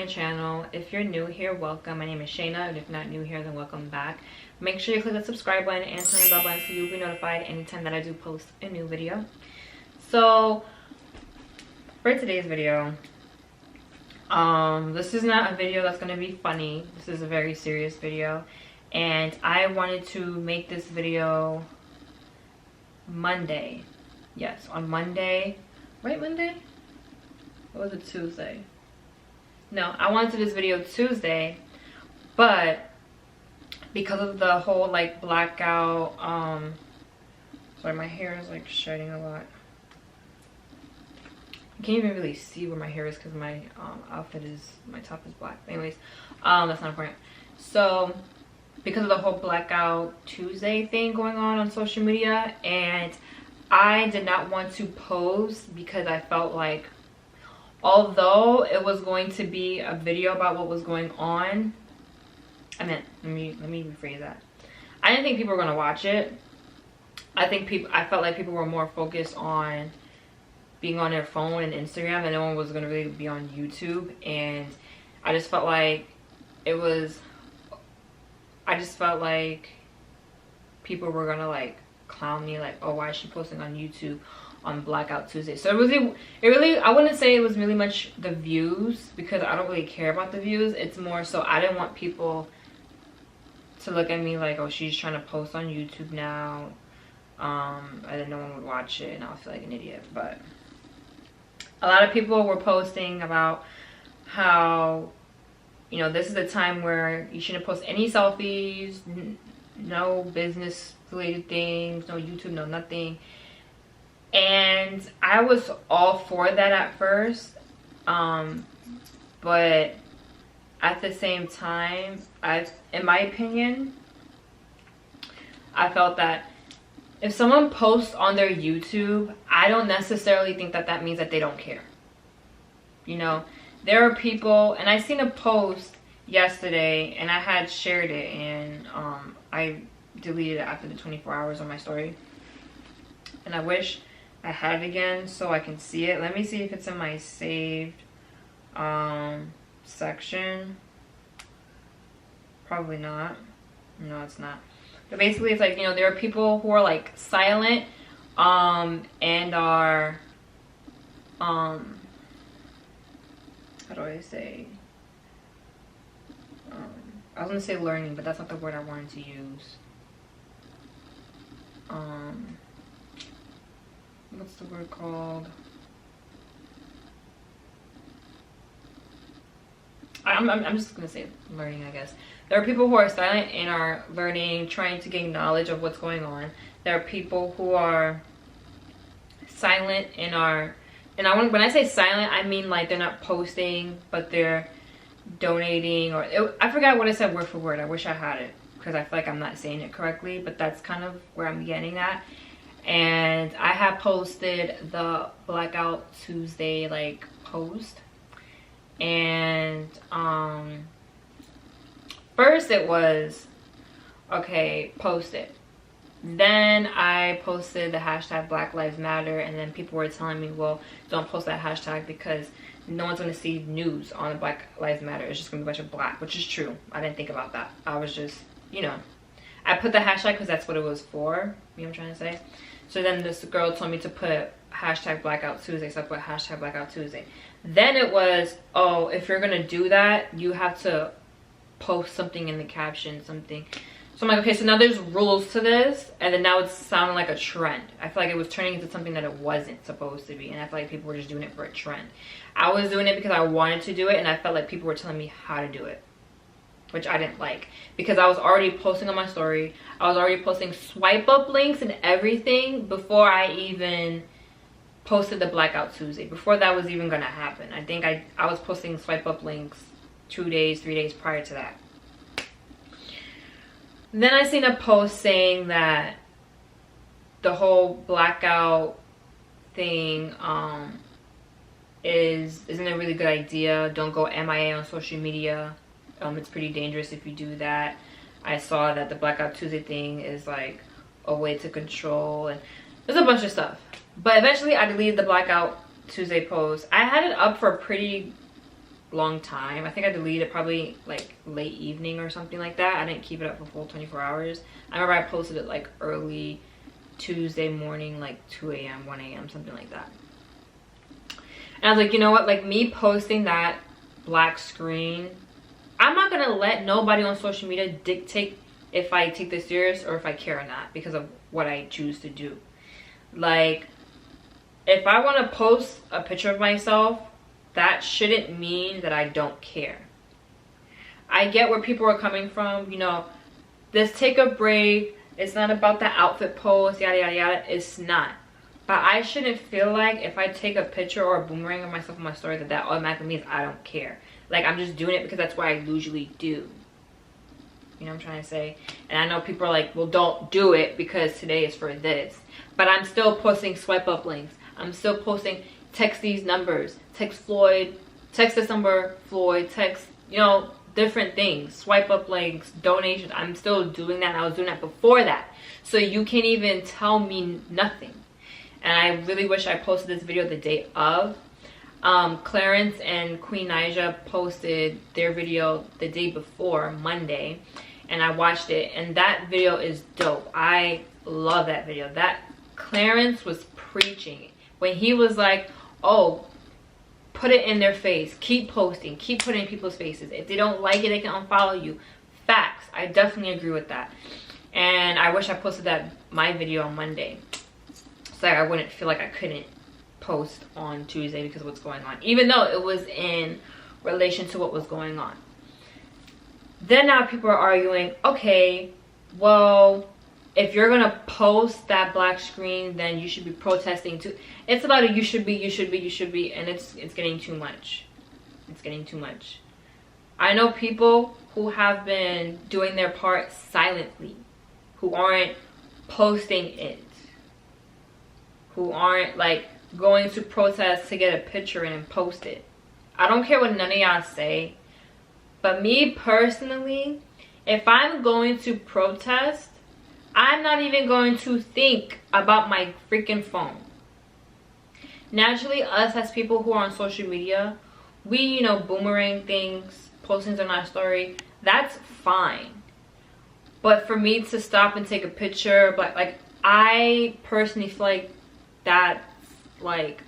channel. If you're new here, welcome. My name is Shayna, and if not new here, then welcome back. Make sure you click the subscribe button and turn the bell button so you'll be notified anytime that I do post a new video. So for today's video, this is not a video that's going to be funny. This is a very serious video, and I wanted to make this video Monday. Yes, on Monday. Right, Monday? Or was it Tuesday? No, I wanted to do this video Tuesday, but because of the whole like blackout, sorry, my hair is like shedding a lot. I can't even really see where my hair is because my outfit is, my top is black. Anyways, that's not important. So because of the whole blackout Tuesday thing going on social media, and I did not want to post because I felt like, although it was going to be a video about what was going on, let me rephrase that. I didn't think people were going to watch it. I felt like people were more focused on being on their phone and Instagram, and no one was going to really be on YouTube. And I just felt like people were going to like clown me, like, oh, why is she posting on YouTube on Blackout Tuesday? So it really, I wouldn't say it was really much the views, because I don't really care about the views. It's more so I didn't want people to look at me like, oh, she's trying to post on YouTube now, and then no one would watch it and I'll feel like an idiot. But a lot of people were posting about how, you know, this is a time where you shouldn't post any selfies, no business related things, no YouTube, no nothing. And I was all for that at first, but at the same time, in my opinion, I felt that if someone posts on their YouTube, I don't necessarily think that that means that they don't care. You know, there are people, and I seen a post yesterday, and I had shared it, and I deleted it after the 24 hours on my story, and I wish I had it again so I can see it. Let me see if it's in my saved section. Probably not. No, it's not. But basically it's like, you know, there are people who are like silent and are how do I say, I was gonna say learning, but that's not the word I wanted to use. What's the word called? I'm just gonna say learning, I guess. There are people who are silent and are learning, trying to gain knowledge of what's going on. There are people who are silent and are, and when I say silent, I mean like they're not posting, but they're donating, or I forgot what I said word for word. I wish I had it, because I feel like I'm not saying it correctly, but that's kind of where I'm getting at. And I have posted the Blackout Tuesday like post, and first it was, okay, post it. Then I posted the hashtag Black Lives Matter, and then people were telling me, well, don't post that hashtag because no one's going to see news on Black Lives Matter. It's just going to be a bunch of black, which is true. I didn't think about that. I was just, you know, I put the hashtag because that's what it was for. You know what I'm trying to say? So then this girl told me to put hashtag Blackout Tuesday, so I put hashtag Blackout Tuesday. Then it was, oh, if you're going to do that, you have to post something in the caption, something. So I'm like, okay, so now there's rules to this, and then now it's sounding like a trend. I feel like it was turning into something that it wasn't supposed to be, and I feel like people were just doing it for a trend. I was doing it because I wanted to do it, and I felt like people were telling me how to do it, which I didn't like, because I was already posting on my story. I was already posting swipe up links and everything before I even posted the Blackout Tuesday, before that was even gonna happen. I think I was posting swipe up links 2 days, 3 days prior to that. Then I seen a post saying that the whole blackout thing isn't a really good idea. Don't go MIA on social media. It's pretty dangerous if you do that. I saw that the Blackout Tuesday thing is like a way to control, and there's a bunch of stuff. But eventually I deleted the Blackout Tuesday post. I had it up for a pretty long time. I think I deleted it probably like late evening or something like that. I didn't keep it up for full 24 hours. I remember I posted it like early Tuesday morning, like 2 a.m., 1 a.m., something like that. And I was like, you know what? Like, me posting that black screen, I'm not gonna let nobody on social media dictate if I take this serious or if I care or not because of what I choose to do. Like, if I want to post a picture of myself, that shouldn't mean that I don't care. I get where people are coming from, you know, let's take a break. It's not about the outfit post, yada, yada, yada. It's not. But I shouldn't feel like if I take a picture or a boomerang of myself on my story that automatically means I don't care. Like, I'm just doing it because that's what I usually do. You know what I'm trying to say? And I know people are like, well, don't do it because today is for this. But I'm still posting swipe up links. I'm still posting text these numbers. Text Floyd. Text this number, Floyd. Text, you know, different things. Swipe up links, donations. I'm still doing that. I was doing that before that. So you can't even tell me nothing. And I really wish I posted this video the day of. Clarence and Queen Naija posted their video the day before, Monday, and I watched it, and that video is dope. I love that video. That Clarence was preaching when he was like, oh, put it in their face, keep posting, keep putting it in people's faces. If they don't like it, they can unfollow you. Facts. I definitely agree with that. And I wish I posted my video on Monday, so I wouldn't feel like I couldn't post on Tuesday because of what's going on, even though it was in relation to what was going on. Then now people are arguing, okay, well, if you're gonna post that black screen, then you should be protesting too. It's about a you should be, and it's getting too much. It's getting too much. I know people who have been doing their part silently, who aren't posting it, who aren't like going to protest to get a picture in and post it. I don't care what none of y'all say, but me personally, if I'm going to protest, I'm not even going to think about my freaking phone. Naturally, us as people who are on social media, we, you know, boomerang things, posting on our story, that's fine. But for me to stop and take a picture, but like, I personally feel like that's like,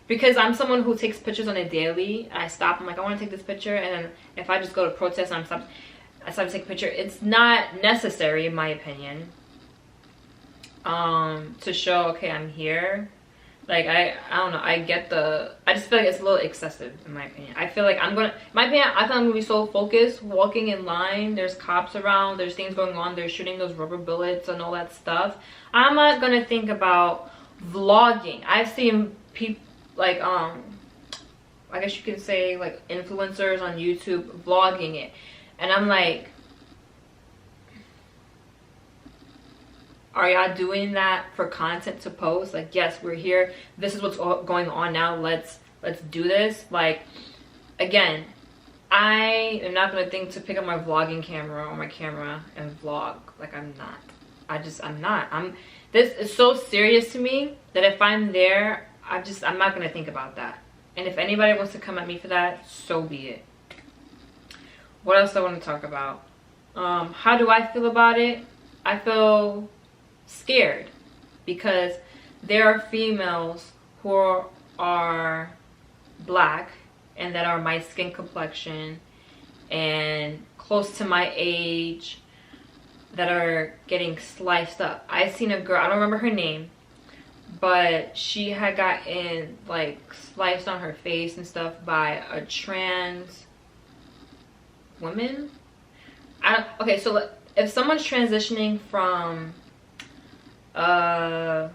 because I'm someone who takes pictures on a daily, I stop, I'm like, I want to take this picture, and then if I just go to protest and I stop to take a picture, it's not necessary in my opinion to show, okay, I'm here. Like, I don't know, I just feel like it's a little excessive in my opinion. I feel like I feel like I'm gonna be so focused walking in line, there's cops around, there's things going on, they're shooting those rubber bullets and all that stuff. I'm not gonna think about vlogging. I've seen people like I guess you could say like influencers on YouTube vlogging it, and I'm like, are y'all doing that for content to post? Like, yes, we're here, this is what's going on now, let's do this. Like, again, I am not gonna think to pick up my vlogging camera or my camera and vlog. Like, I'm not. This is so serious to me that if I'm there, I'm not gonna think about that. And if anybody wants to come at me for that, so be it. What else I want to talk about? How do I feel about it? I feel scared because there are females who are black and that are my skin complexion and close to my age that are getting sliced up. I seen a girl, I don't remember her name, but she had gotten like sliced on her face and stuff by a trans woman. Okay, so if someone's transitioning from a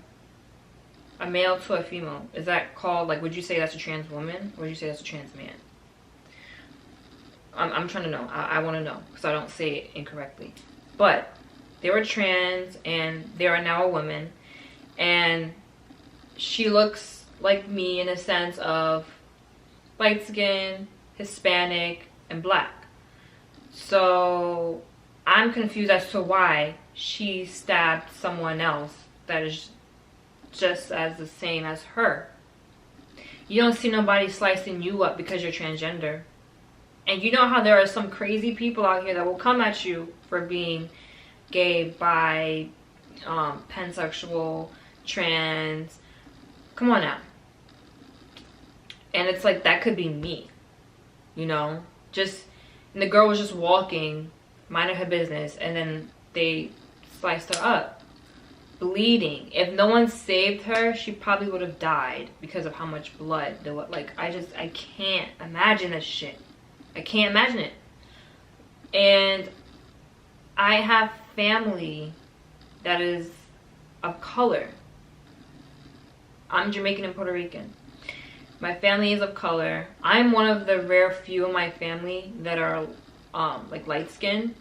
male to a female, is that called, like, would you say that's a trans woman or would you say that's a trans man? I'm trying to know. I want to know because I don't say it incorrectly. But they were trans and they are now a woman, and she looks like me in a sense of light skin, Hispanic, and black. So I'm confused as to why she stabbed someone else that is just as the same as her. You don't see nobody slicing you up because you're transgender. And you know how there are some crazy people out here that will come at you for being gay, bi, pansexual, trans. Come on now. And it's like, that could be me. You know? And the girl was just walking, minding her business, and then they sliced her up. Bleeding. If no one saved her, she probably would have died because of how much blood there was. Like, I can't imagine this shit. I can't imagine it. And I have family that is of color. I'm Jamaican and Puerto Rican. My family is of color. I'm one of the rare few in my family that are like light skinned.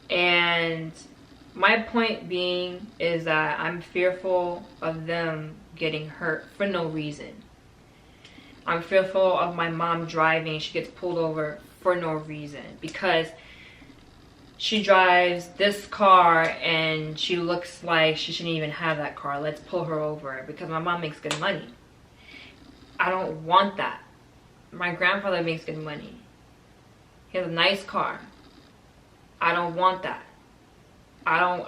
And my point being is that I'm fearful of them getting hurt for no reason. I'm fearful of my mom driving. She gets pulled over for no reason because she drives this car and she looks like she shouldn't even have that car. Let's pull her over because my mom makes good money. I don't want that. My grandfather makes good money. He has a nice car. I don't want that. I don't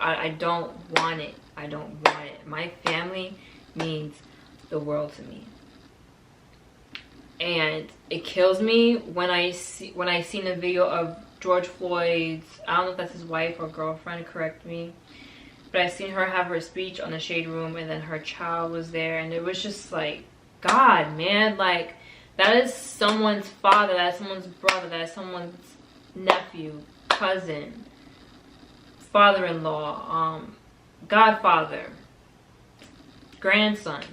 want it. I don't want it. My family means the world to me. And it kills me when I seen a video of George Floyd's, I don't know if that's his wife or girlfriend, correct me, but I seen her have her speech on the Shade Room, and then her child was there, and it was just like, God, man, like, that is someone's father, that is someone's brother, that is someone's nephew, cousin, father-in-law, godfather, grandson.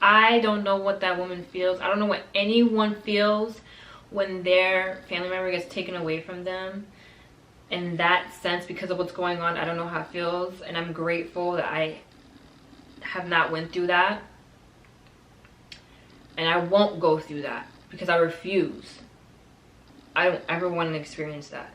I don't know what that woman feels. I don't know what anyone feels when their family member gets taken away from them. In that sense, because of what's going on, I don't know how it feels. And I'm grateful that I have not went through that. And I won't go through that because I refuse. I don't ever want to experience that.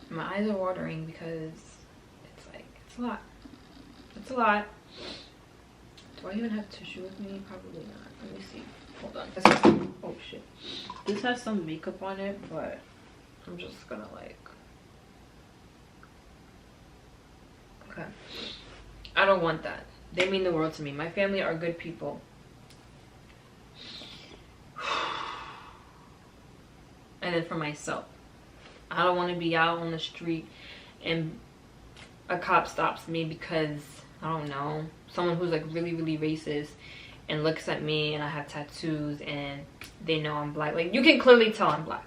My eyes are watering because it's like, it's a lot. It's a lot. Do I even have tissue with me? Probably not. Let me see. Hold on. Oh shit. This has some makeup on it, but I'm just gonna like. Okay. I don't want that. They mean the world to me. My family are good people. And then for myself, I don't want to be out on the street and a cop stops me because, I don't know, someone who's like really, really racist and looks at me and I have tattoos and they know I'm black. Like, you can clearly tell I'm black.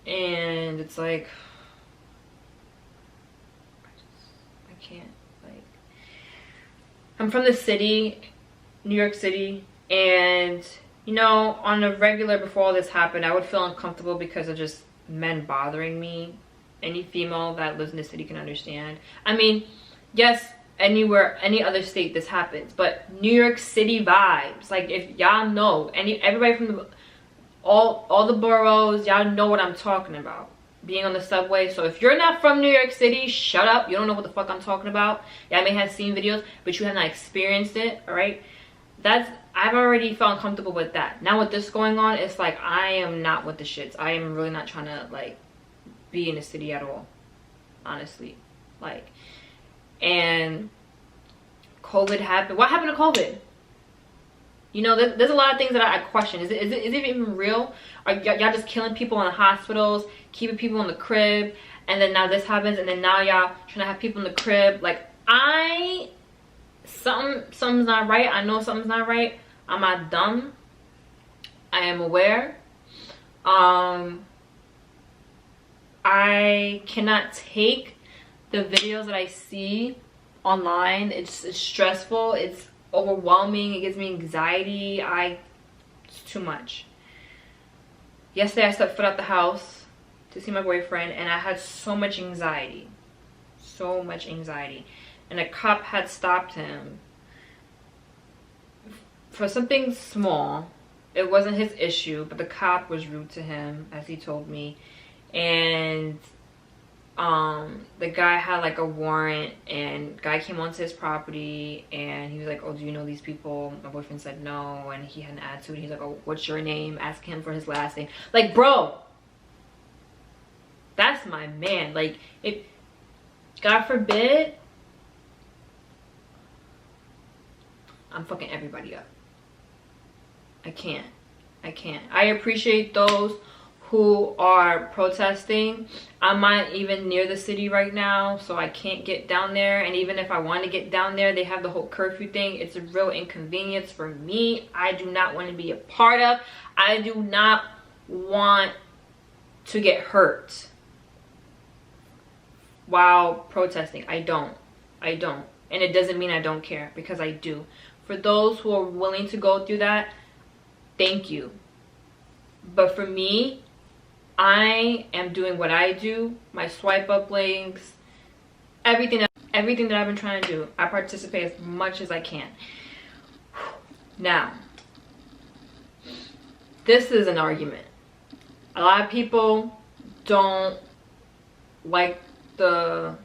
And it's like, I can't, like, I'm from the city, New York City, and you know, on a regular, before all this happened, I would feel uncomfortable because of just men bothering me. Any female that lives in the city can understand. I mean, yes, anywhere, any other state this happens, but New York City vibes. Like, if y'all know, everybody from the, all the boroughs, y'all know what I'm talking about. Being on the subway. So if you're not from New York City, shut up. You don't know what the fuck I'm talking about. Y'all may have seen videos, but you have not experienced it, all right? I've already felt uncomfortable with that. Now with this going on, it's like I am not with the shits. I am really not trying to like be in the city at all, honestly. Like, and COVID happened. What happened to COVID? You know, there's a lot of things that I question. Is it even real? Are y'all just killing people in the hospitals, keeping people in the crib, and then now this happens, and then now y'all trying to have people in the crib? Like, something's not right. I know something's not right. I'm not dumb. I am aware. I cannot take the videos that I see online. It's stressful. It's overwhelming. It gives me anxiety. It's too much. Yesterday I stepped foot out the house to see my boyfriend and I had so much anxiety. So much anxiety. And a cop had stopped him for something small. It wasn't his issue, but the cop was rude to him, as he told me. And the guy had like a warrant, and guy came onto his property, and he was like, oh, do you know these people? My boyfriend said no, and he had an attitude. He's like, oh, what's your name? Ask him for his last name. Like, bro, that's my man. Like, if God forbid, I'm fucking everybody up. I can't. I appreciate those who are protesting. I'm not even near the city right now, so I can't get down there. And even if I want to get down there, they have the whole curfew thing. It's a real inconvenience for me. I do not want to be a part of. I do not want to get hurt while protesting. I don't. And it doesn't mean I don't care, because I do. For those who are willing to go through that, thank you. But for me, I am doing what I do, my swipe up links, everything that I've been trying to do. I participate as much as I can. Now, this is an argument. A lot of people don't like the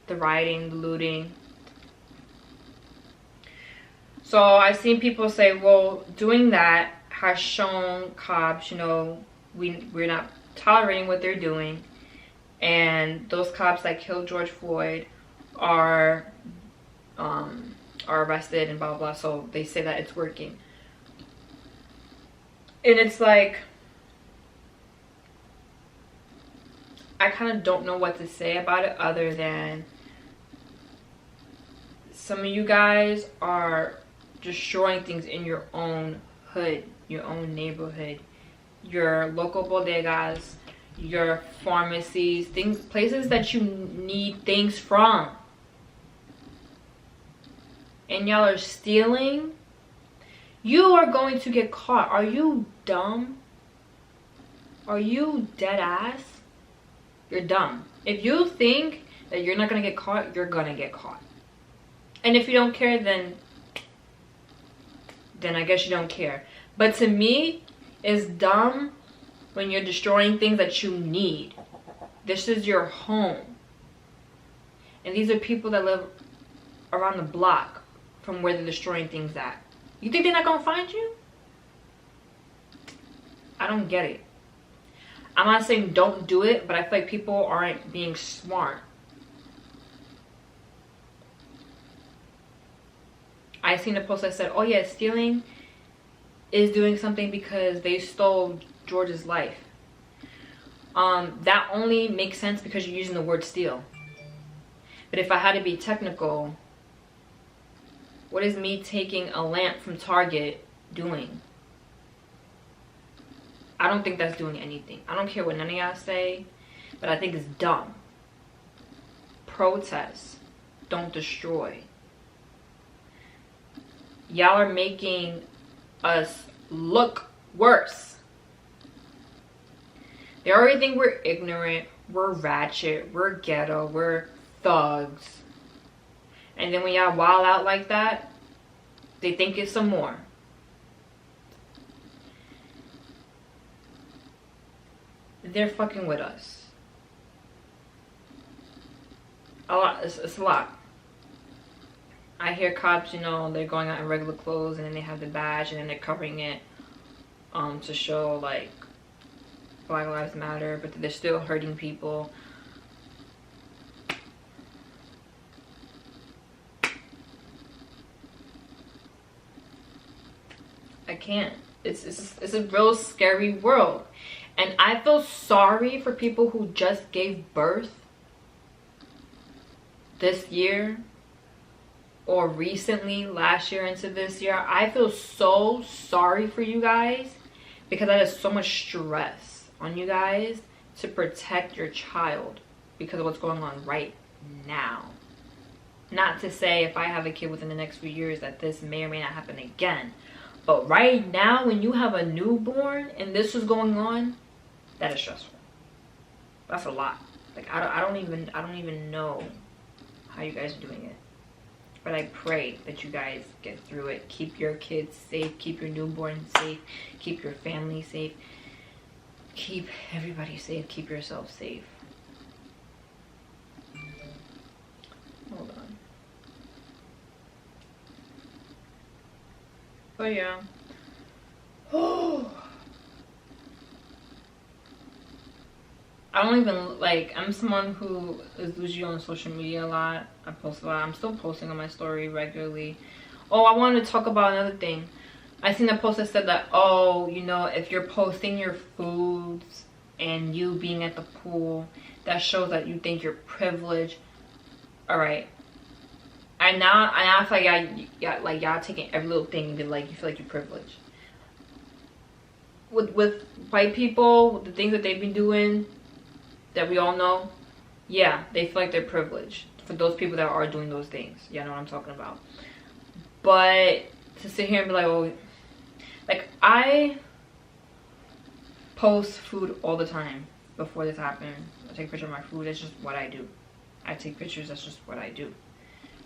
rioting, the looting. So I've seen people say, well, doing that has shown cops, you know, we're not tolerating what they're doing, and those cops that killed George Floyd are arrested and blah blah blah. So they say that it's working, and it's like, I kind of don't know what to say about it other than some of you guys are destroying things in your own hood, your own neighborhood, your local bodegas, your pharmacies, things, places that you need things from, and y'all are stealing. You are going to get caught. Are you dumb? Are you dead ass? You're dumb. If you think that you're not gonna get caught, you're gonna get caught. And if you don't care, then I guess you don't care. But to me, it's dumb when you're destroying things that you need. This is your home. And these are people that live around the block from where they're destroying things at. You think they're not gonna find you? I don't get it. I'm not saying don't do it, but I feel like people aren't being smart. I seen a post that said, oh yeah, stealing is doing something because they stole George's life. That only makes sense because you're using the word steal. But if I had to be technical, what is me taking a lamp from Target doing? I don't think that's doing anything. I don't care what none of y'all say, but I think it's dumb. Protest. Don't destroy. Y'all are making us look worse. They already think we're ignorant, we're ratchet, we're ghetto, we're thugs. And then when y'all wild out like that, they think it's some more. They're fucking with us. A lot. It's a lot. I hear cops, you know, they're going out in regular clothes and then they have the badge and then they're covering it to show like Black Lives Matter, but they're still hurting people. I can't. It's a real scary world. And I feel sorry for people who just gave birth this year or recently, last year into this year. I feel so sorry for you guys because that is so much stress on you guys to protect your child because of what's going on right now. Not to say if I have a kid within the next few years that this may or may not happen again. But right now, when you have a newborn and this is going on, that is stressful. That's a lot. Like I don't even know how you guys are doing it. But I pray that you guys get through it. Keep your kids safe. Keep your newborn safe. Keep your family safe. Keep everybody safe. Keep yourself safe. Hold on. But yeah. Oh. I don't even, like, I'm someone who is usually on social media a lot. I post a lot. I'm still posting on my story regularly. Oh, I wanted to talk about another thing. I seen a post that said that, oh, you know, if you're posting your foods and you being at the pool, that shows that you think you're privileged. All right. And now I feel like y'all taking every little thing and be like, you feel like you're privileged. With white people, the things that they've been doing, that we all know, yeah, they feel like they're privileged. For those people that are doing those things, you know what I'm talking about. But to sit here and be like, oh, like, I post food all the time before this happened. I take a picture of my food. That's just what I do. I take pictures. That's just what I do.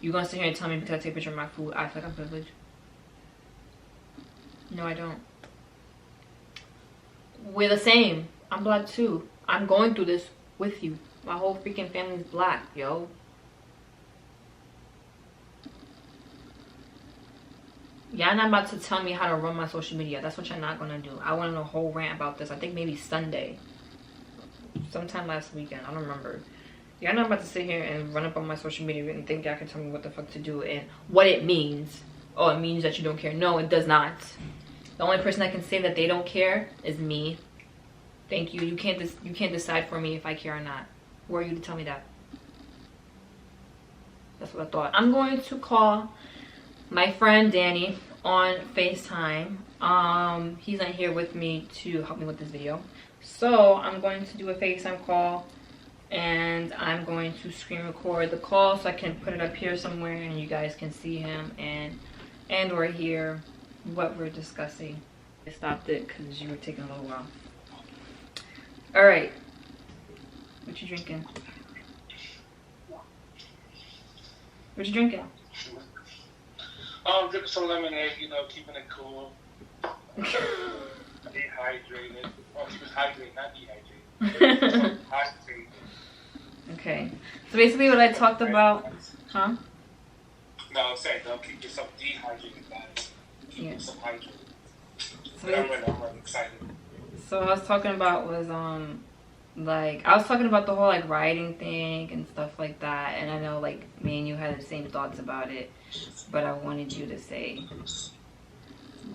You gonna sit here and tell me because I take a picture of my food, I feel like I'm privileged? No, I don't. We're the same. I'm black too. I'm going through this with you. My whole freaking family's black, yo. Y'all not about to tell me how to run my social media. That's what y'all not gonna do. I went on a whole rant about this. I think maybe Sunday. Sometime last weekend. I don't remember. Y'all not about to sit here and run up on my social media and think y'all can tell me what the fuck to do and what it means. Oh, it means that you don't care. No, it does not. The only person that can say that they don't care is me. Thank you. You can't decide for me if I care or not. Who are you to tell me that? That's what I thought. I'm going to call my friend Danny on FaceTime. He's not here with me to help me with this video. So I'm going to do a FaceTime call and I'm going to screen record the call so I can put it up here somewhere and you guys can see him and or hear what we're discussing. I stopped it because you were taking a little while. All right, what you drinking? What you drinking? Drinking some lemonade, you know, keeping it cool. Dehydrated. Oh, keep it hydrated, not dehydrated. Hydrated. Okay, so basically what I talked about, huh? No, I'm saying don't keep yourself dehydrated, guys. Keep yourself hydrated. So I'm really excited. So what I was talking about was like I was talking about the whole like rioting thing and stuff like that, and I know like me and you had the same thoughts about it, but I wanted you to say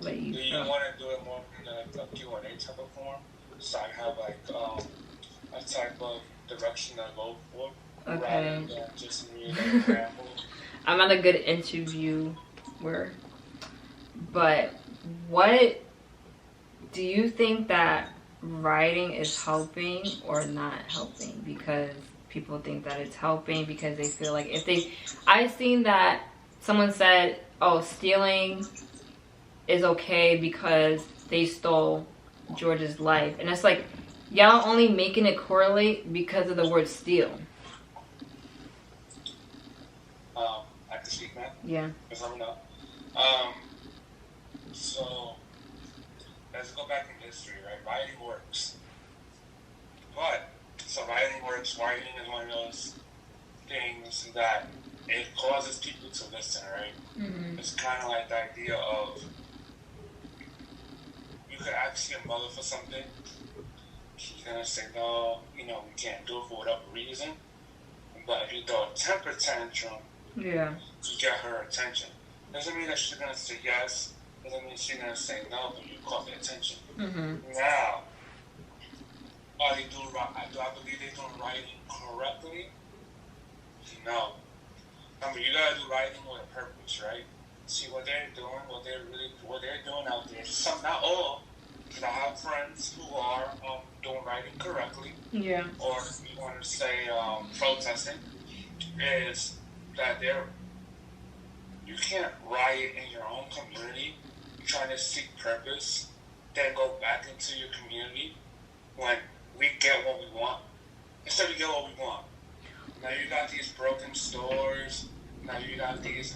what you Do you want to do it more in a Q&A type of form? So I have like a type of direction I go for. Okay. Rather than just me and ramble. I'm not a good interviewer, but what do you think that writing is helping or not helping? Because people think that it's helping because they feel like I've seen that someone said, oh, stealing is okay because they stole George's life. And it's like, y'all only making it correlate because of the word steal. I can speak, man. Yeah. Because I'm not. So, let's go back in history, right? Writing works. But, so writing works. Writing is one of those things that it causes people to listen, right? Mm-hmm. It's kind of like the idea of you could ask your mother for something. She's going to say, no, you know, we can't do it for whatever reason. But if you throw a temper tantrum, yeah, to get her attention. Doesn't mean that she's going to say yes. Doesn't mean she's going to say no, but you caught the attention. Mm-hmm. Now, do I believe they're doing writing correctly? No. I mean, you got to do writing with a purpose, right? See what they're doing, what they're doing out there. Some, not all, because I have friends who are doing writing correctly. Yeah. Or if you want to say protesting, is that you can't riot in your own community trying to seek purpose, then go back into your community when we get what we want. Instead we get what we want. Now you got these broken stores, Now you got these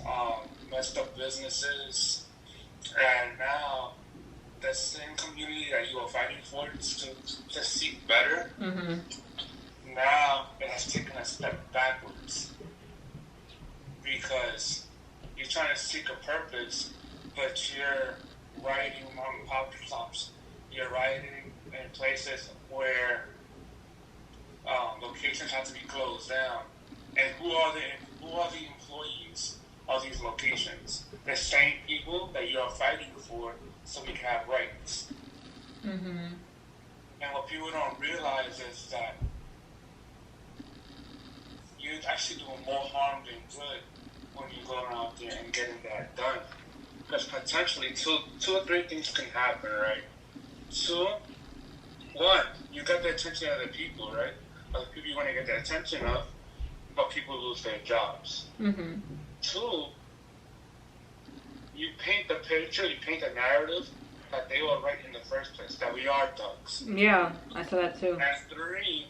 messed up businesses, and now the same community that you are fighting for to seek better, now it has taken a step backwards because you're trying to seek a purpose, but you're rioting mom and pop shops. You're rioting in places where locations have to be closed down. And who are the employees of these locations? The same people that you are fighting for, so we can have rights. And what people don't realize is that you're actually doing more harm than good when you go out there and getting that done. Because potentially two or three things can happen, right? One, you got the attention of the people, right? Of the people you want to get the attention of, but people lose their jobs. Two, you paint the picture, you paint the narrative that they were right in the first place, that we are thugs. Yeah, I saw that too. And three,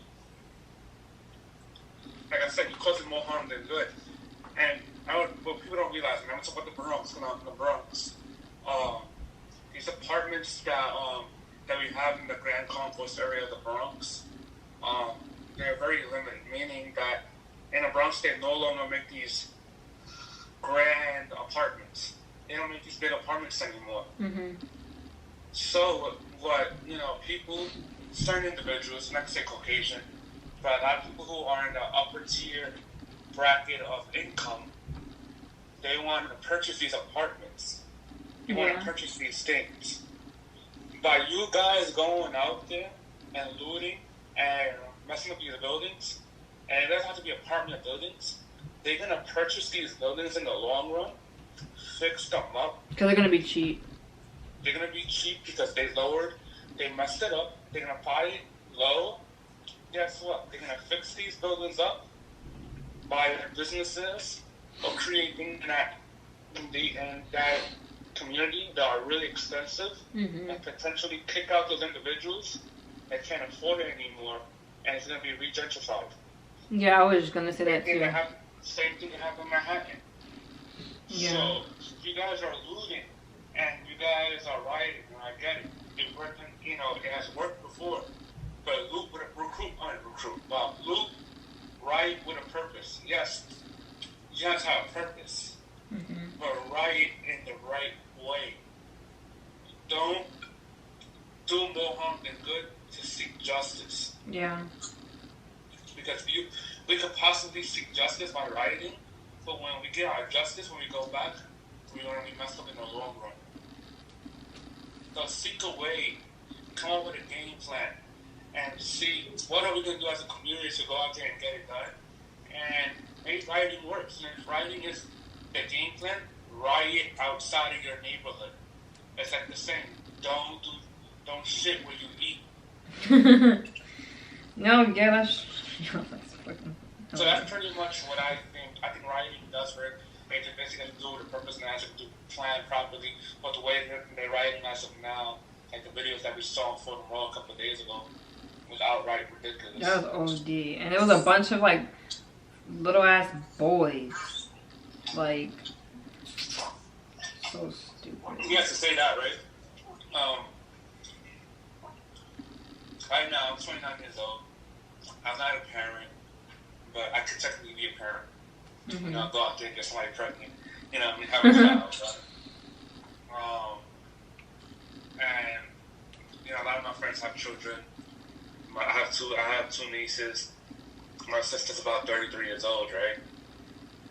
like I said, you're causing more harm than good. And what people don't realize, and I'm talking about the Bronx, these apartments that we have in the Grand Concourse area of the Bronx, they're very limited, meaning that in the Bronx they no longer make these grand apartments. They don't make these big apartments anymore. So what, people, certain individuals, not to say Caucasian, but a lot of people who are in the upper tier bracket of income, they want to purchase these apartments. They want to purchase these things. By you guys going out there and looting and messing up these buildings, and it doesn't have to be apartment buildings, they're going to purchase these buildings in the long run, fix them up. Because they're going to be cheap. They're going to be cheap because they messed it up. They're going to buy it low. Guess what? They're going to fix these buildings up, buy businesses, or create things in that community that are really expensive, and potentially kick out those individuals that can't afford it anymore, and it's going to be re-gentrified. Yeah, I was just going to say that too. Same thing that happened in Manhattan. Yeah. So, you guys are looting, and you guys are rioting, and I get it. It worked, it has worked before. But loot riot with a purpose. Yes, you have to have a purpose, but riot in the right way. Don't do more harm than good to seek justice. Yeah. Because we could possibly seek justice by rioting, but when we get our justice, when we go back, we're going to be messed up in the long run. So seek a way, come up with a game plan, and see what are we going to do as a community to go out there and get it done, and make rioting work. And if rioting is the game plan, riot outside of your neighborhood. It's like the saying, don't shit where you eat. No, yeah, that's So that's pretty much what I think. I think rioting does work. They just basically do with a purpose and actually plan properly. But the way they're rioting as of now, like the videos that we saw for the Raw a couple of days ago, was outright ridiculous. That was OD. And it was a bunch of like little ass boys. Like, so stupid. You have to say that, right? Right now, I'm 29 years old. I'm not a parent, but I could technically be a parent. Go out there and get somebody pregnant. Have a child. And a lot of my friends have children. I have two nieces. My sister's about 33 years old, right?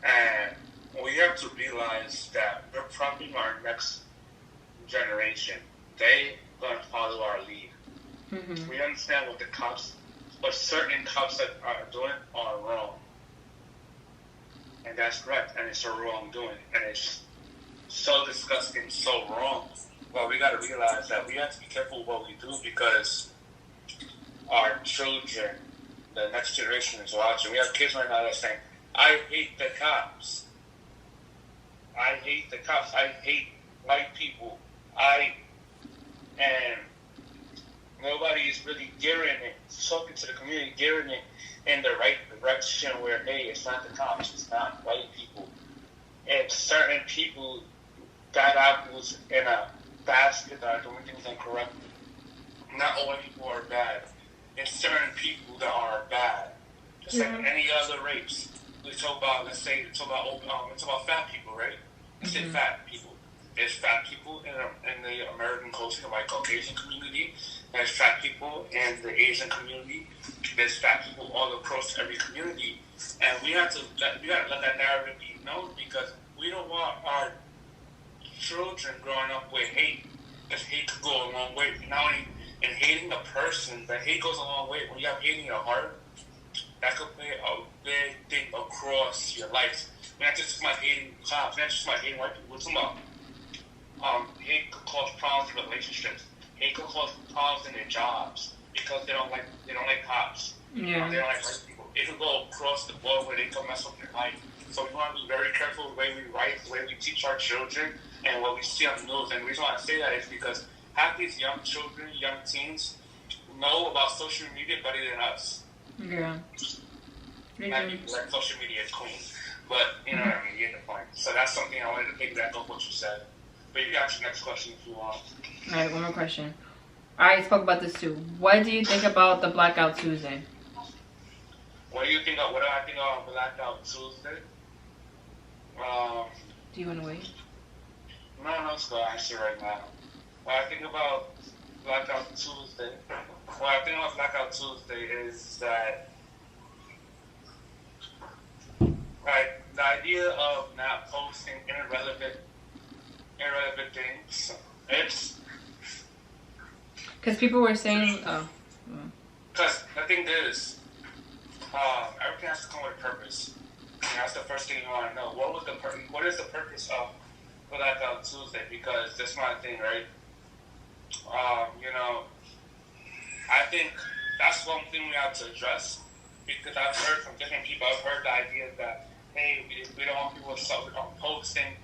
And we have to realize that we're probably our next generation. They gonna follow our lead. We understand what certain cops that are doing are wrong. And that's correct, and it's a wrongdoing, and it's so disgusting, so wrong. But we got to realize that we have to be careful what we do because our children, the next generation is watching. We have kids right now that are saying, I hate the cops. I hate the cops. I hate white people. And nobody is really gearing it, talking to the community, gearing it in the right direction where, hey, it's not the cops, it's not white people. it's certain people, bad apples in a basket that are doing things incorrectly. Not all people are bad. It's certain people that are bad. Just like any other race. We talk about, let's talk about fat people, right? Let's say fat people. There's fat people in the American culture, like Caucasian community. There's fat people in the Asian community. There's fat people all across every community. And we have to let that narrative be known, because we don't want our children growing up with hate. Because hate could go a long way. Not only in hating a person, but hate goes a long way. When you have hate in your heart, that could play a big thing across your life. We're not just talking about hating cops, we're not just talking about hating white people. We're talking about hate could cause problems in relationships. Hate could cause problems in their jobs because they don't like cops. Yeah. They don't like white people. It could go across the board where they can mess up their life. So we want to be very careful the way we write, the way we teach our children, and what we see on the news. And the reason why I say that is because half these young children, young teens, know about social media better than us. Yeah. Not people like social media is queen. But, you know what I mean, you get the point. So that's something I wanted to piggyback off what you said. But you got your next question if you want. Alright, one more question. I spoke about this too. What do you think about the Blackout Tuesday? What do I think of Blackout Tuesday? Do you want to wait? No, let's go answer right now. What I think about Blackout Tuesday is that, like, the idea of not posting irrelevant things, it's... Because people were saying, Because the thing is, everything has to come with a purpose. And that's the first thing you want to know. What is the purpose of Blackout Tuesday? Because that's my thing, right? I think that's one thing we have to address, because I've heard from different people. I've heard the idea that, hey, we don't want people posting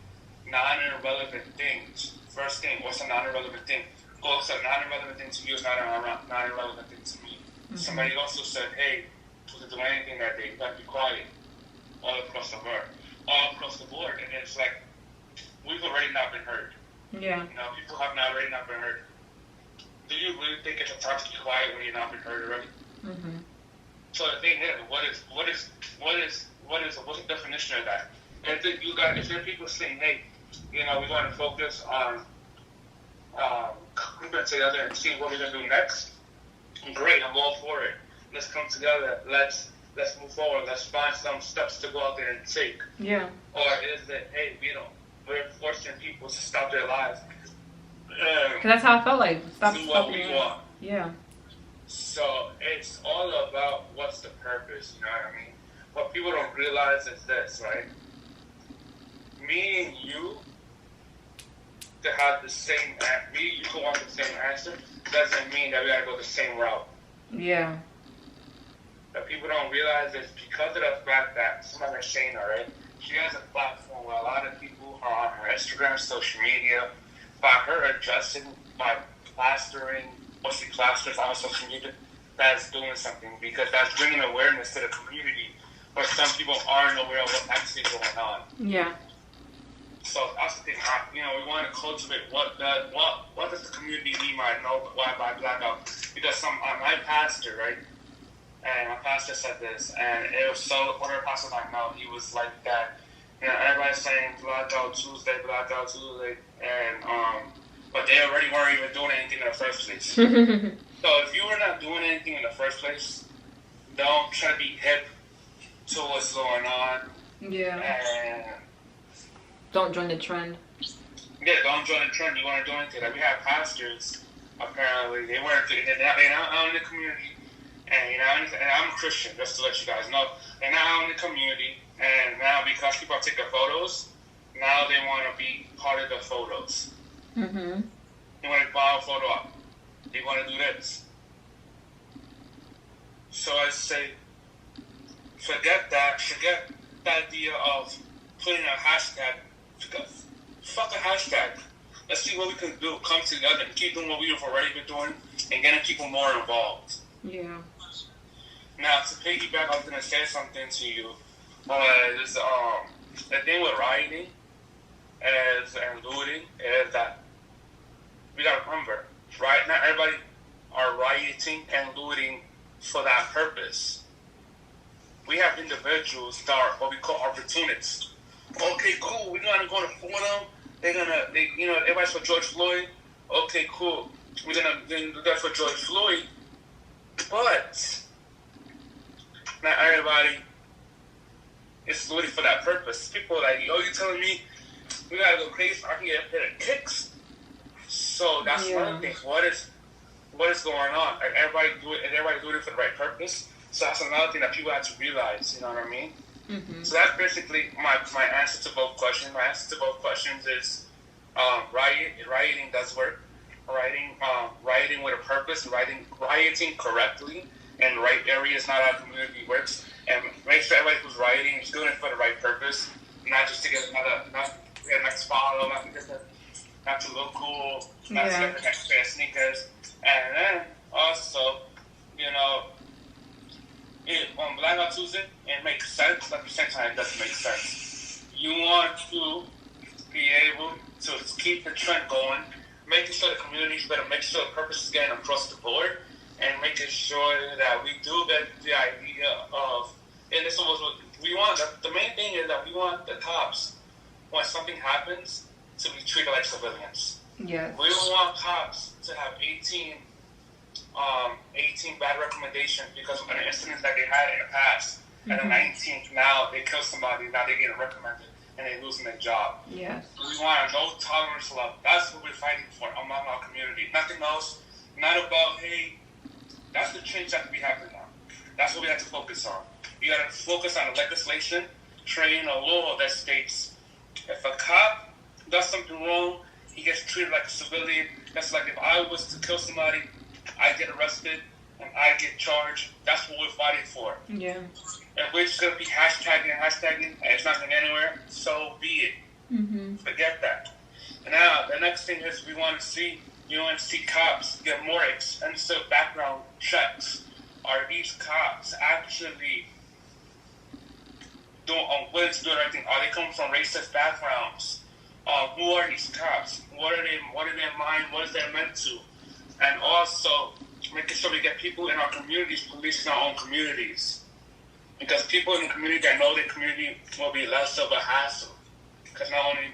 non-irrelevant things. First thing, what's a non-irrelevant thing? What's a non-irrelevant thing to you is not a non-irrelevant thing to me. Mm-hmm. Somebody also said, hey, to do anything that day, you got to be quiet all across the board. And it's like, we've already not been heard. Yeah. People have already not been heard. Do you really think it's a time to be quiet when you're not been heard already? Mm-hmm. So the thing is, what's the definition of that? And if there are people saying, hey, we want to focus on coming together and see what we're gonna do next, great, I'm all for it. Let's come together. Let's move forward. Let's find some steps to go out there and take. Yeah. Or is it, hey, we're forcing people to stop their lives? Because that's how I felt like. Stop what we want. Yeah. So it's all about what's the purpose, you know what I mean? What people don't realize is this, right? Me and you to have the same, you can want the same answer, doesn't mean that we gotta go the same route. Yeah. That people don't realize is because of the fact that somebody like Shayna, right? She has a platform where a lot of people are on her Instagram, social media, by her adjusting, by plastering what she plasters on social media, that's doing something, because that's bringing awareness to the community where some people aren't aware of what's actually going on. Yeah. So that's the thing, we want to cultivate what does the community need might know why Blackout. Because my pastor, right? And my pastor said this, and it was so, one of the pastors I know, he was like that. Everybody's saying Blackout Tuesday, and but they already weren't even doing anything in the first place. So if you were not doing anything in the first place, don't try to be hip to what's going on. Yeah. And don't join the trend. Yeah, don't join the trend. You want to do anything. Like we have pastors, apparently, they're out in the community. And I'm a Christian, just to let you guys know. They're not out in the community, and now because people are taking photos, now they want to be part of the photos. Mm-hmm. They want to buy a photo up. They want to do this. So I say, forget the idea of putting a hashtag. Fuck a hashtag. Let's see what we can do. Come together and keep doing what we've already been doing, and getting people more involved. Yeah. Now, to piggyback, I was going to say something to you. The thing with rioting, and looting is that we gotta remember, right? Not everybody are rioting and looting for that purpose. We have individuals that are what we call opportunists. Okay, cool. We're gonna go to Fordham. Everybody's for George Floyd. Okay, cool. We're gonna do that for George Floyd. But not everybody is looting for that purpose. People are like, you telling me we gotta go crazy so I can get a pair of kicks? So that's one of the things. What is going on? Like everybody doing it for the right purpose. So that's another thing that people have to realize. You know what I mean? Mm-hmm. So that's basically my answer to both questions. My answer to both questions is rioting does work. Rioting with a purpose, rioting correctly in the right areas, not our community works. And make sure everybody who's rioting is doing it for the right purpose, not just to get not to get a nice follow, not to look cool, not to get the next pair of sneakers. And then also, on Black Out Tuesday, it makes sense, but at the same time, it doesn't make sense. You want to be able to keep the trend going, making sure the community's better, making sure the purpose is getting across the board, and making sure that we do get the idea of, and this was what we want. The main thing is that we want the cops, when something happens, to be treated like civilians. Yeah. We don't want cops to have 18 bad recommendations because of an incident that they had in the past. Mm-hmm. And the 19th, now they kill somebody, now they're getting recommended and they're losing their job. Yes. We want a no tolerance level. That's what we're fighting for among our community. Nothing else. Not about, hey, that's the change that we have now. That's what we have to focus on. We got to focus on legislation, train a law that states if a cop does something wrong, he gets treated like a civilian. That's like if I was to kill somebody, I get arrested and I get charged. That's what we're fighting for. Yeah. And we're just going to be hashtagging and it's not going anywhere, so be it. Mm-hmm. Forget that. And now, the next thing is we want to see cops get more extensive background checks. Are these cops actually willing to do the right thing? Are they coming from racist backgrounds? Who are these cops? What are they in mind? What is they meant to? And also, making sure we get people in our communities policing our own communities. Because people in the community that know their community will be less of a hassle. Because not only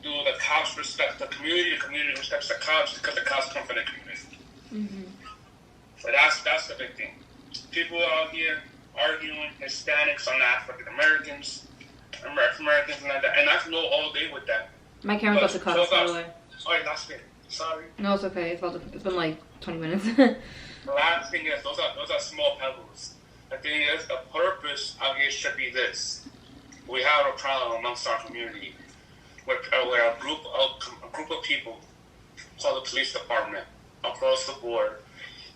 do the cops respect the community respects the cops because the cops come from the community. Mm-hmm. So that's the big thing. People out here arguing Hispanics on African Americans, and I can go all day with that. My camera's about to cut off, by the way. Oh, yeah, that's good. Sorry. No, it's okay. It's been like 20 minutes. The last thing is those are small pebbles. The thing is, the purpose of it should be this: we have a problem amongst our community where a group of people called the police department across the board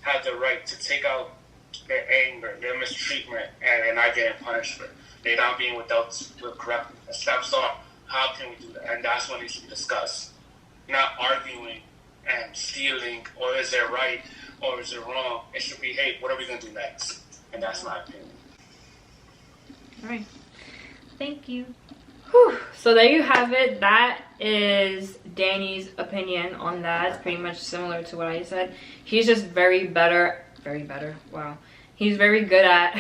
had the right to take out their anger, their mistreatment, and they're not getting punished for it. They're not being with correct steps are. How can we do that? And that's when it should be discussed. Not arguing and stealing, or is it right, or is it wrong? It should be, hey, what are we going to do next? And that's my opinion. All right. Thank you. Whew. So there you have it. That is Danny's opinion on that. It's pretty much similar to what I said. He's just very better. Wow. He's very good at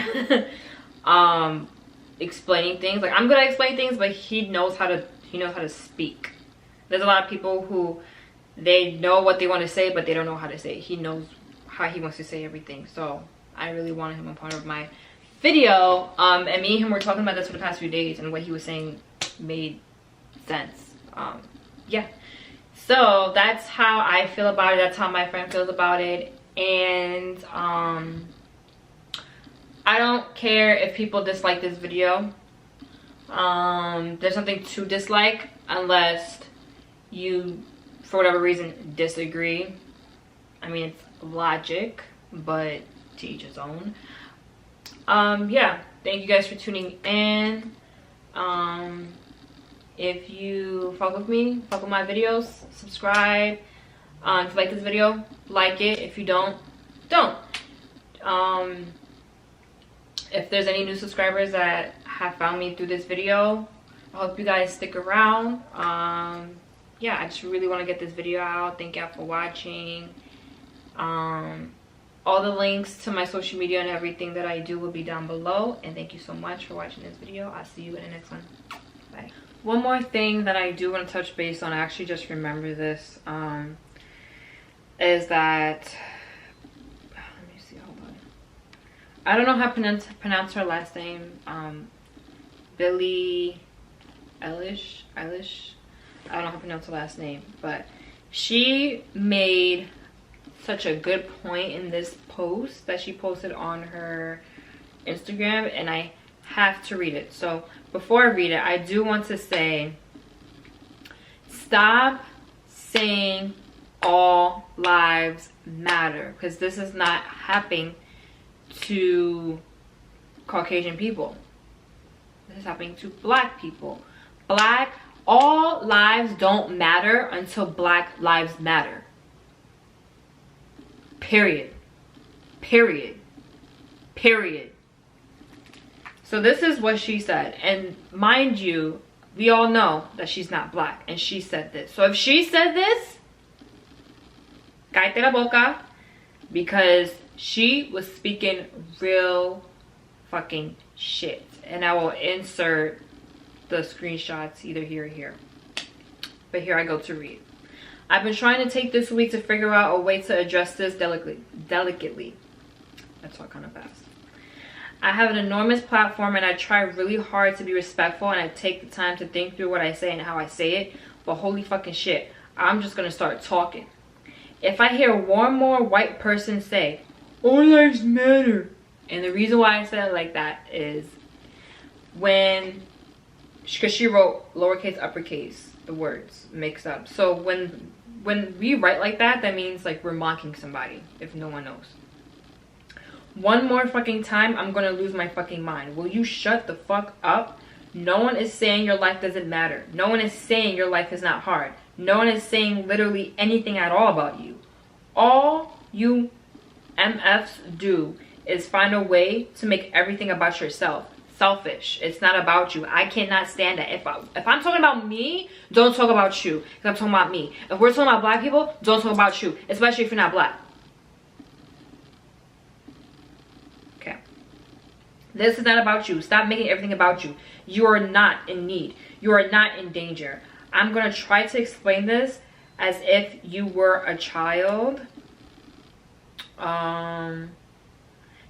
explaining things. Like, I'm good at explaining things, but he knows how to speak. There's a lot of people who they know what they want to say, but they don't know how to say it. He knows how he wants to say everything. So I really wanted him a part of my video. And me and him were talking about this for the past few days, and what he was saying made sense. Yeah. So that's how I feel about it. That's how my friend feels about it. And I don't care if people dislike this video. There's something to dislike unless you, for whatever reason, disagree. I mean, it's logic, but to each his own. Yeah, thank you guys for tuning in. If you fuck with me, fuck with my videos, subscribe. If you like this video, like it. If you don't. If there's any new subscribers that have found me through this video, I hope you guys stick around. Yeah, I just really want to get this video out. Thank y'all for watching. All the links to my social media and everything that I do will be down below. And thank you so much for watching this video. I'll see you in the next one. Bye. One more thing that I do want to touch base on, I actually just remember this, is that, let me see, hold on. I don't know how to pronounce her last name. Billie Eilish. I don't know how to pronounce her last name, but she made such a good point in this post that she posted on her Instagram, and I have to read it. So before I read it, I do want to say, stop saying all lives matter, because this is not happening to Caucasian people. This is happening to Black people. All lives don't matter until Black lives matter. Period. Period. Period. So this is what she said. And mind you, we all know that she's not Black. And she said this. So if she said this, cállate la boca. Because she was speaking real fucking shit. And I will insert the screenshots either here or here. But here I go to read. I've been trying to take this week to figure out a way to address this delicately. I talk kind of fast. I have an enormous platform and I try really hard to be respectful, and I take the time to think through what I say and how I say it. But holy fucking shit, I'm just gonna start talking. If I hear one more white person say, all lives matter. And the reason why I said it like that is because she wrote lowercase, uppercase, the words mixed up. So when we write like that, that means like we're mocking somebody, if no one knows. One more fucking time, I'm gonna lose my fucking mind. Will you shut the fuck up? No one is saying your life doesn't matter. No one is saying your life is not hard. No one is saying literally anything at all about you. All you MFs do is find a way to make everything about yourself. Selfish. It's not about you. I cannot stand that. If I'm talking about me, don't talk about you. Because I'm talking about me. If we're talking about Black people, don't talk about you. Especially if you're not Black. Okay. This is not about you. Stop making everything about you. You are not in need. You are not in danger. I'm going to try to explain this as if you were a child.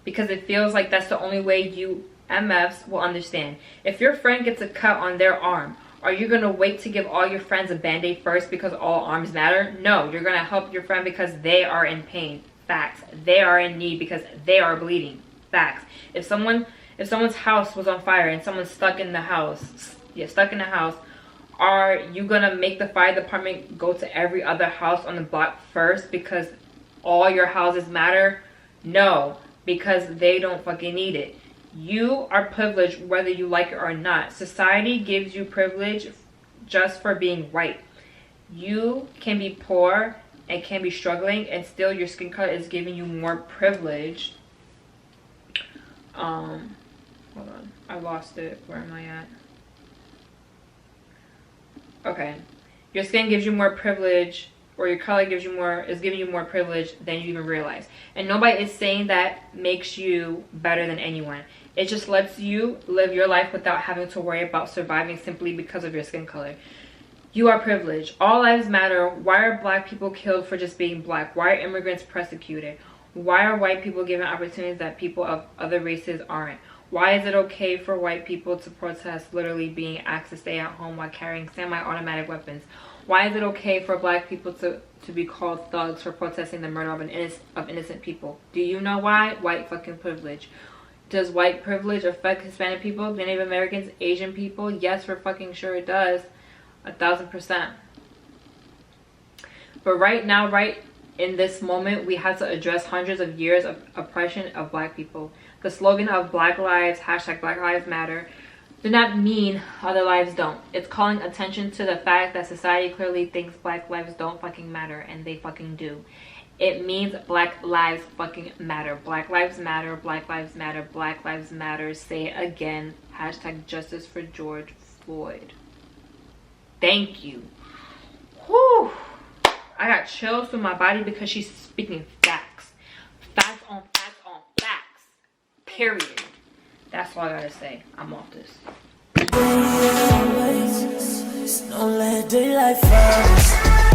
Because it feels like that's the only way you MFs will understand. If your friend gets a cut on their arm, are you going to wait to give all your friends a band-aid first because all arms matter? No, you're going to help your friend because they are in pain. Facts. They are in need because they are bleeding. Facts. If someone's house was on fire and someone's stuck in the house, are you going to make the fire department go to every other house on the block first because all your houses matter? No, because they don't fucking need it. You are privileged whether you like it or not. Society gives you privilege just for being white. You can be poor and can be struggling, and still your skin color is giving you more privilege. Hold on, I lost it. Where am I at? Okay, your skin gives you more privilege, or your color gives you more, is giving you more privilege than you even realize. And nobody is saying that makes you better than anyone. It just lets you live your life without having to worry about surviving simply because of your skin color. You are privileged. All lives matter. Why are Black people killed for just being Black? Why are immigrants persecuted? Why are white people given opportunities that people of other races aren't? Why is it okay for white people to protest literally being asked to stay at home while carrying semi-automatic weapons? Why is it okay for Black people to be called thugs for protesting the murder of innocent people? Do you know why? White fucking privilege. Does white privilege affect Hispanic people, Native Americans, Asian people? Yes, for fucking sure it does. 1000%. But right now, right in this moment, we have to address hundreds of years of oppression of Black people. The slogan of Black Lives, hashtag Black Lives Matter, do not mean other lives don't. It's calling attention to the fact that society clearly thinks Black lives don't fucking matter, and they fucking do. It means Black lives fucking matter. Black lives matter. Black lives matter. Black lives matter. Say it again. Hashtag justice for George void. Thank you. Whew. I got chills through my body because she's speaking facts. Facts on facts on facts. Period. That's all I gotta say. I'm off this. Don't let daylight first.